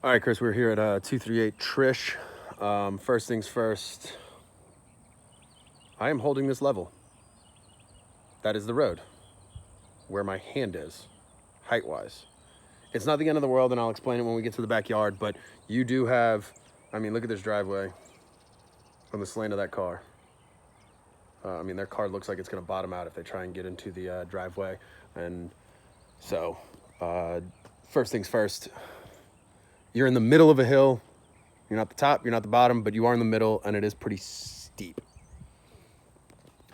All right, Chris, we're here at 238 Trish. First things first, I am holding this level. That is the road where my hand is, height-wise. It's not the end of the world, and I'll explain it when we get to the backyard, but you do have, look at this driveway from the slant of that car. Their car looks like it's going to bottom out if they try and get into the driveway. And so, first things first, you're in the middle of a hill. You're not the top, you're not the bottom, but you are in the middle, and it is pretty steep.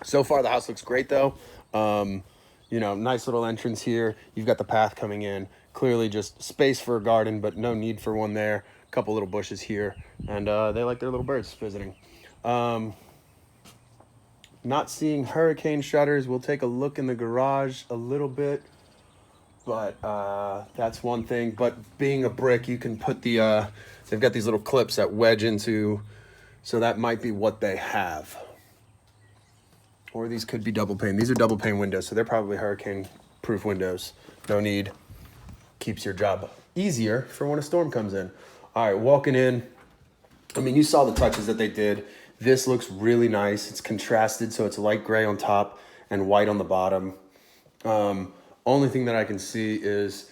So far, the house looks great, though. Nice little entrance here. You've got the path coming in. Clearly just space for a garden, but no need for one there. A couple little bushes here, and they like their little birds visiting. Not seeing hurricane shutters. We'll take a look in the garage a little bit. But that's one thing. But being a brick, you can put they've got these little clips that wedge into, so that might be what they have. Or these could be double pane. These are double pane windows, so they're probably hurricane-proof windows. No need. Keeps your job easier for when a storm comes in. All right, walking in. You saw the touches that they did. This looks really nice. It's contrasted, so it's light gray on top and white on the bottom. Only thing that I can see is,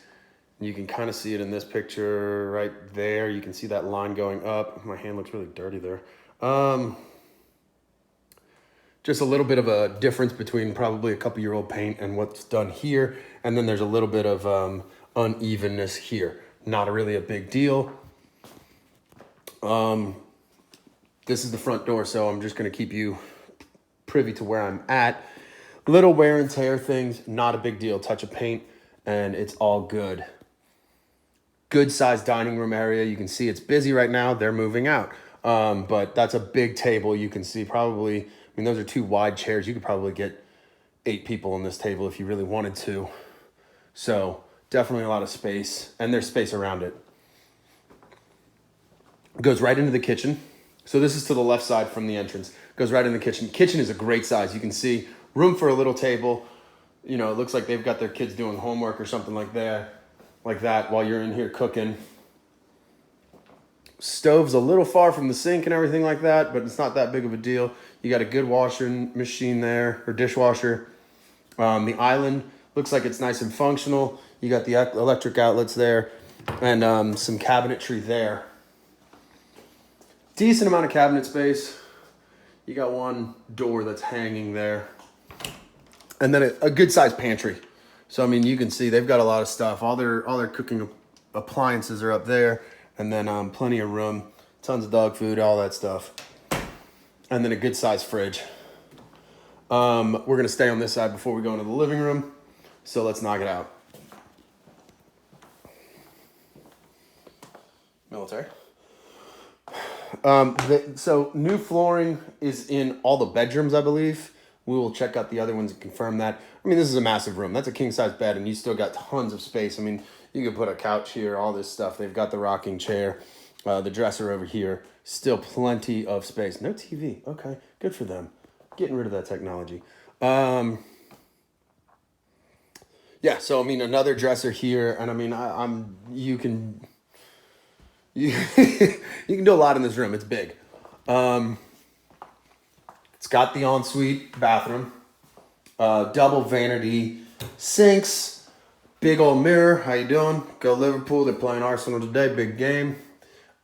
you can kind of see it in this picture right there. You can see that line going up. My hand looks really dirty there. Just a little bit of a difference between probably a couple-year-old paint and what's done here. And then there's a little bit of unevenness here. Not really a big deal. This is the front door, so I'm just going to keep you privy to where I'm at. Little wear and tear things, not a big deal. Touch of paint, and it's all good. Good sized dining room area. You can see it's busy right now. They're moving out. But that's a big table. You can see probably, those are two wide chairs. You could probably get 8 people on this table if you really wanted to. So definitely a lot of space, and there's space around it. Goes right into the kitchen. So this is to the left side from the entrance. Goes right in the kitchen. Kitchen is a great size. You can see room for a little table. It looks like they've got their kids doing homework or something like that while you're in here cooking. Stove's a little far from the sink and everything like that, but it's not that big of a deal. You got a good washing machine there, or dishwasher. The island looks like it's nice and functional. You got the electric outlets there, and some cabinetry there. Decent amount of cabinet space. You got one door that's hanging there. And then a good sized pantry. So, you can see they've got a lot of stuff. All their cooking appliances are up there. And then plenty of room, tons of dog food, all that stuff. And then a good sized fridge. We're going to stay on this side before we go into the living room. So let's knock it out. Military. So new flooring is in all the bedrooms, I believe. We will check out the other ones and confirm that. This is a massive room. That's a king-size bed, and you still got tons of space. You could put a couch here, all this stuff. They've got the rocking chair, the dresser over here. Still plenty of space. No TV. Okay, good for them. Getting rid of that technology. Another dresser here, and you can you can do a lot in this room. It's big. It's got the ensuite bathroom, double vanity sinks, big old mirror. How you doing? Go Liverpool. They're playing Arsenal today. Big game.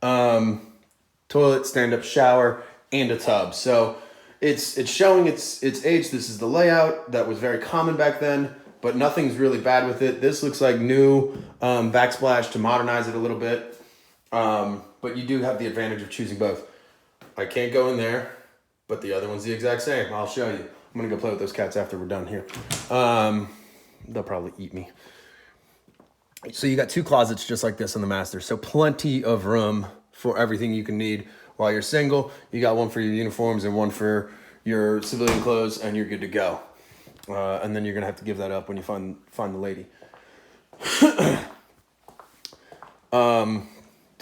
Toilet, stand-up shower, and a tub. So it's showing its age. This is the layout that was very common back then, but nothing's really bad with it. This looks like new backsplash to modernize it a little bit. But you do have the advantage of choosing both. I can't go in there, but the other one's the exact same. I'll show you. I'm going to go play with those cats after we're done here. They'll probably eat me. So you got 2 closets just like this in the master. So plenty of room for everything you can need while you're single. You got one for your uniforms and one for your civilian clothes, and you're good to go. And then you're going to have to give that up when you find the lady.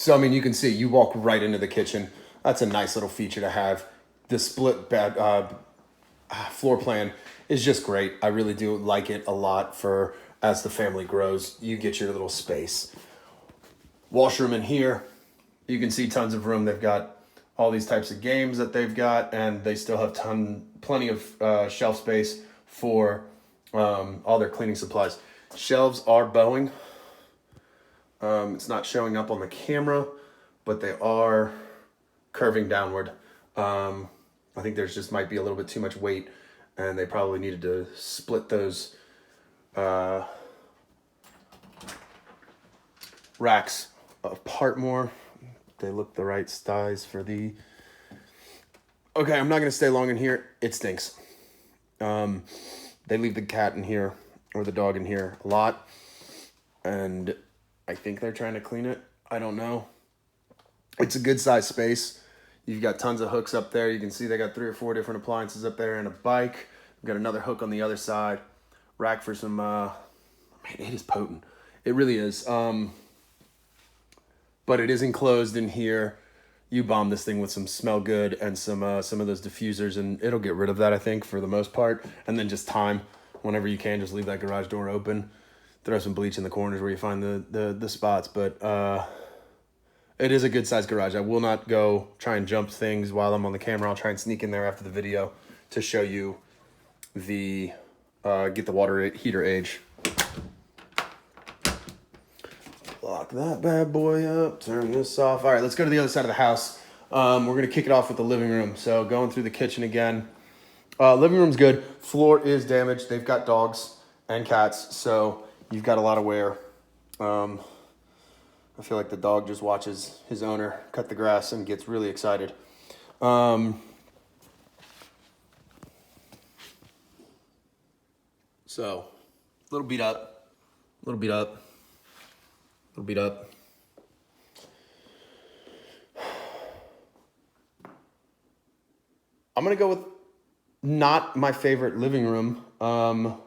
You can see, you walk right into the kitchen. That's a nice little feature to have. The split bed, floor plan is just great. I really do like it a lot for as the family grows. You get your little space. Washroom in here. You can see tons of room. They've got all these types of games that they've got, and they still have plenty of shelf space for all their cleaning supplies. Shelves are bowing. It's not showing up on the camera, but they are curving downward. I think there's just might be a little bit too much weight, and they probably needed to split those racks apart more. They look the right size for the... Okay, I'm not going to stay long in here. It stinks. They leave the cat in here or the dog in here a lot, and I think they're trying to clean it. I don't know. It's a good size space. You've got tons of hooks up there. You can see they got 3 or 4 different appliances up there and a bike. We've got another hook on the other side. Rack for some, man, it is potent. It really is. But it is enclosed in here. You bomb this thing with some smell good and some of those diffusers, and it'll get rid of that, I think, for the most part. And then just time, whenever you can, just leave that garage door open. Throw some bleach in the corners where you find the spots. But it is a good sized garage. I will not go try and jump things while I'm on the camera. I'll try and sneak in there after the video to show you the get the water heater age. Lock that bad boy up, turn this off. All right, let's go to the other side of the house. We're gonna kick it off with the living room. So going through the kitchen again. Living room's good. Floor is damaged. They've got dogs and cats, so you've got a lot of wear. I feel like the dog just watches his owner cut the grass and gets really excited. So, a little beat up, a little beat up. Little beat up. I'm going to go with not my favorite living room. Now,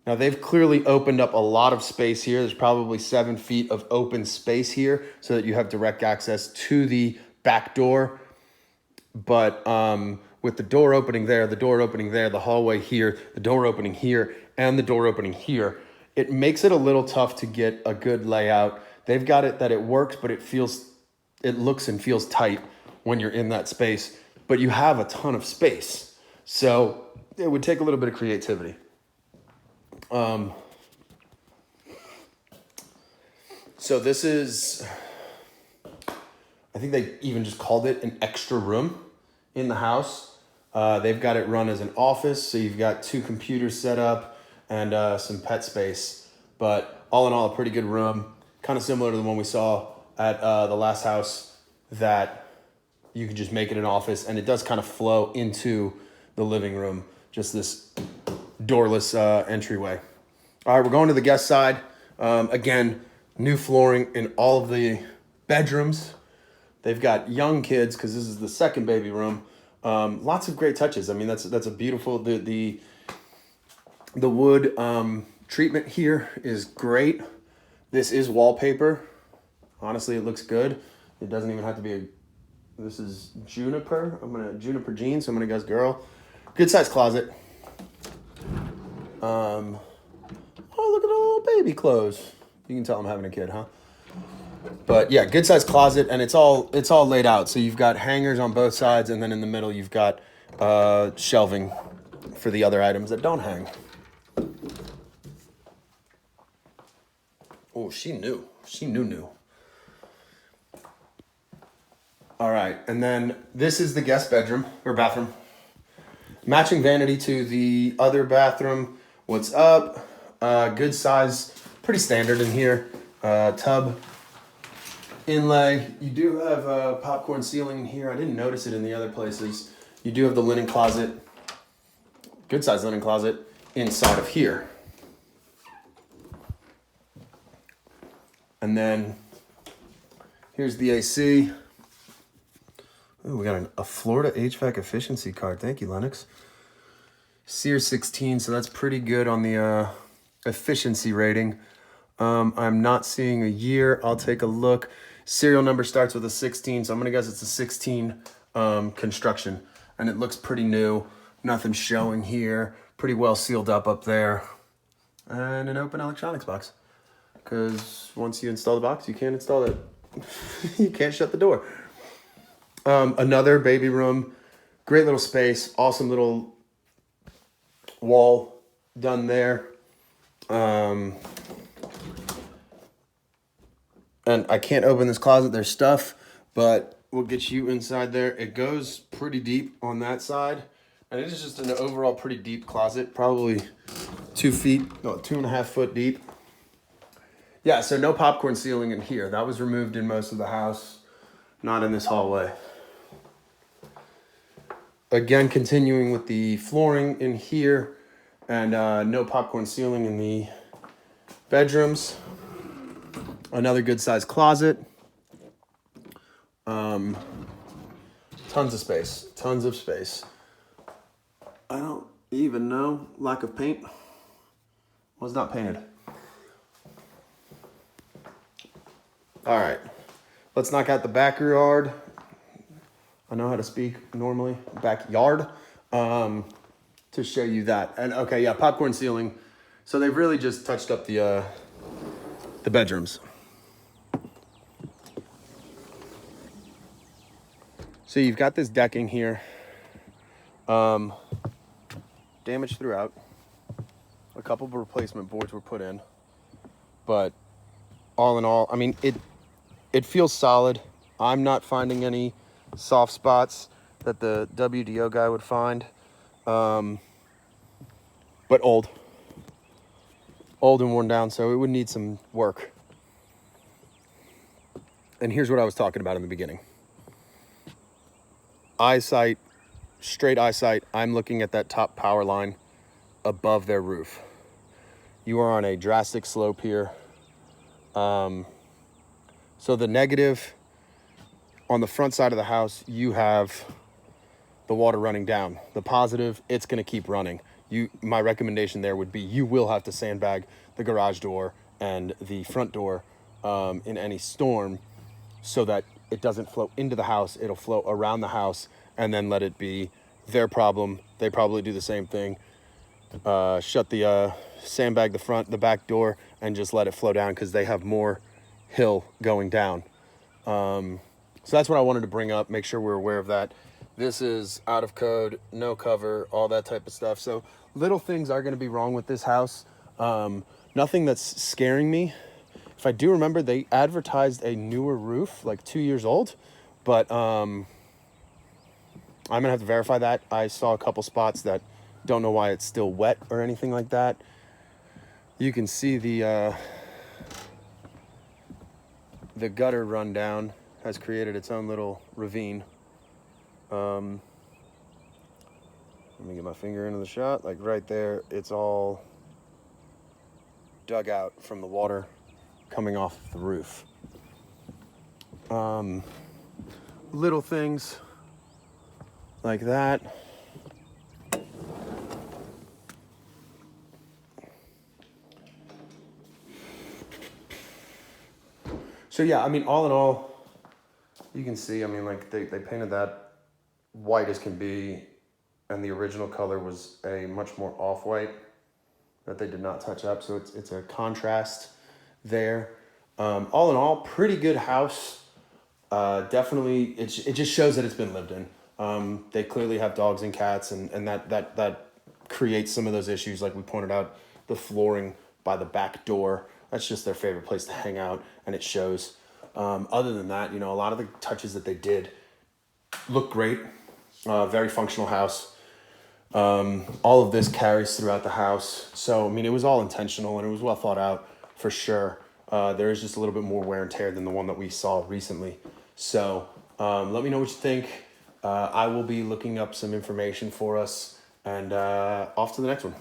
they've clearly opened up a lot of space here. There's probably 7 feet of open space here so that you have direct access to the back door. But with the door opening there, the hallway here, the door opening here, and the door opening here, it makes it a little tough to get a good layout. They've got it that it works, but it looks and feels tight when you're in that space, but you have a ton of space. So it would take a little bit of creativity. So this is, I think they even just called it an extra room in the house. They've got it run as an office. So you've got 2 computers set up and some pet space, but all in all, a pretty good room, kind of similar to the one we saw at the last house, that you can just make it an office, and it does kind of flow into the living room, just this doorless entryway. All right, we're going to the guest side. Again, new flooring in all of the bedrooms. They've got young kids because this is the second baby room. Lots of great touches. I mean, that's a beautiful, the wood treatment here is great. This is wallpaper. Honestly, it looks good. It doesn't even have to be this is juniper. Juniper jeans. I'm gonna guess girl. Good size closet. Oh, look at the little baby clothes. You can tell I'm having a kid, huh? But yeah, good size closet, and it's all laid out. So you've got hangers on both sides, and then in the middle you've got shelving for the other items that don't hang. Oh, she knew. She knew. All right, and then this is the guest bedroom or bathroom. Matching vanity to the other bathroom. What's up? Good size, pretty standard in here. Tub inlay. You do have a popcorn ceiling in here. I didn't notice it in the other places. You do have the linen closet. Good size linen closet inside of here. And then here's the AC. Ooh, we got a Florida HVAC efficiency card. Thank you, Lennox. Sears 16, so that's pretty good on the efficiency rating. I'm not seeing a year. I'll take a look. Serial number starts with a 16, so I'm gonna guess it's a 16 construction, and it looks pretty new. Nothing showing here. Pretty well sealed up there. And an open electronics box. because once you install the box, you can't install it. You can't shut the door. Another baby room, great little space, awesome little wall done there. And I can't open this closet, there's stuff, but we'll get you inside there. It goes pretty deep on that side, and it is just an overall pretty deep closet, probably 2 feet, no, 2.5 foot deep. Yeah, so no popcorn ceiling in here. That was removed in most of the house, not in this hallway. Again, continuing with the flooring in here, and no popcorn ceiling in the bedrooms. Another good sized closet. Tons of space. Tons of space. I don't even know. Lack of paint. Was not painted. All right. Let's knock out the backyard. I know how to speak normally. Backyard. To show you that. And okay, yeah, popcorn ceiling. So they've really just touched up the bedrooms. So you've got this decking here. Damaged throughout. A couple of replacement boards were put in. But all in all, I mean, it feels solid. I'm not finding any soft spots that the WDO guy would find. But old and worn down, so it would need some work. And here's what I was talking about in the beginning. Eyesight, straight eyesight, I'm looking at that top power line above their roof. You are on a drastic slope here. So the negative, on the front side of the house, you have the water running down. The positive, it's gonna keep running. My recommendation there would be you will have to sandbag the garage door and the front door in any storm so that it doesn't flow into the house. It'll flow around the house and then let it be their problem. They probably do the same thing. Shut the sandbag the front, the back door, and just let it flow down because they have more hill going down. So that's what I wanted to bring up. Make sure we're aware of that. This is out of code, no cover, all that type of stuff. So little things are going to be wrong with this house. Nothing that's scaring me. If I do remember, they advertised a newer roof, like 2 years old, but I'm gonna have to verify that. I saw a couple spots that don't know why it's still wet or anything like that. You can see the gutter rundown has created its own little ravine. Let me get my finger into the shot, like right there, it's all dug out from the water coming off the roof. Little things like that. So yeah, I mean, all in all, you can see, I mean, like they painted that white as can be, and the original color was a much more off-white that they did not touch up. So it's a contrast there. All in all, pretty good house. Definitely, it just shows that it's been lived in. They clearly have dogs and cats, and that creates some of those issues. Like we pointed out, the flooring by the back door, that's just their favorite place to hang out, and it shows. Other than that, you know, a lot of the touches that they did look great. Very functional house. All of this carries throughout the house. So, I mean, it was all intentional and it was well thought out for sure. There is just a little bit more wear and tear than the one that we saw recently. So, let me know what you think. I will be looking up some information for us, and off to the next one.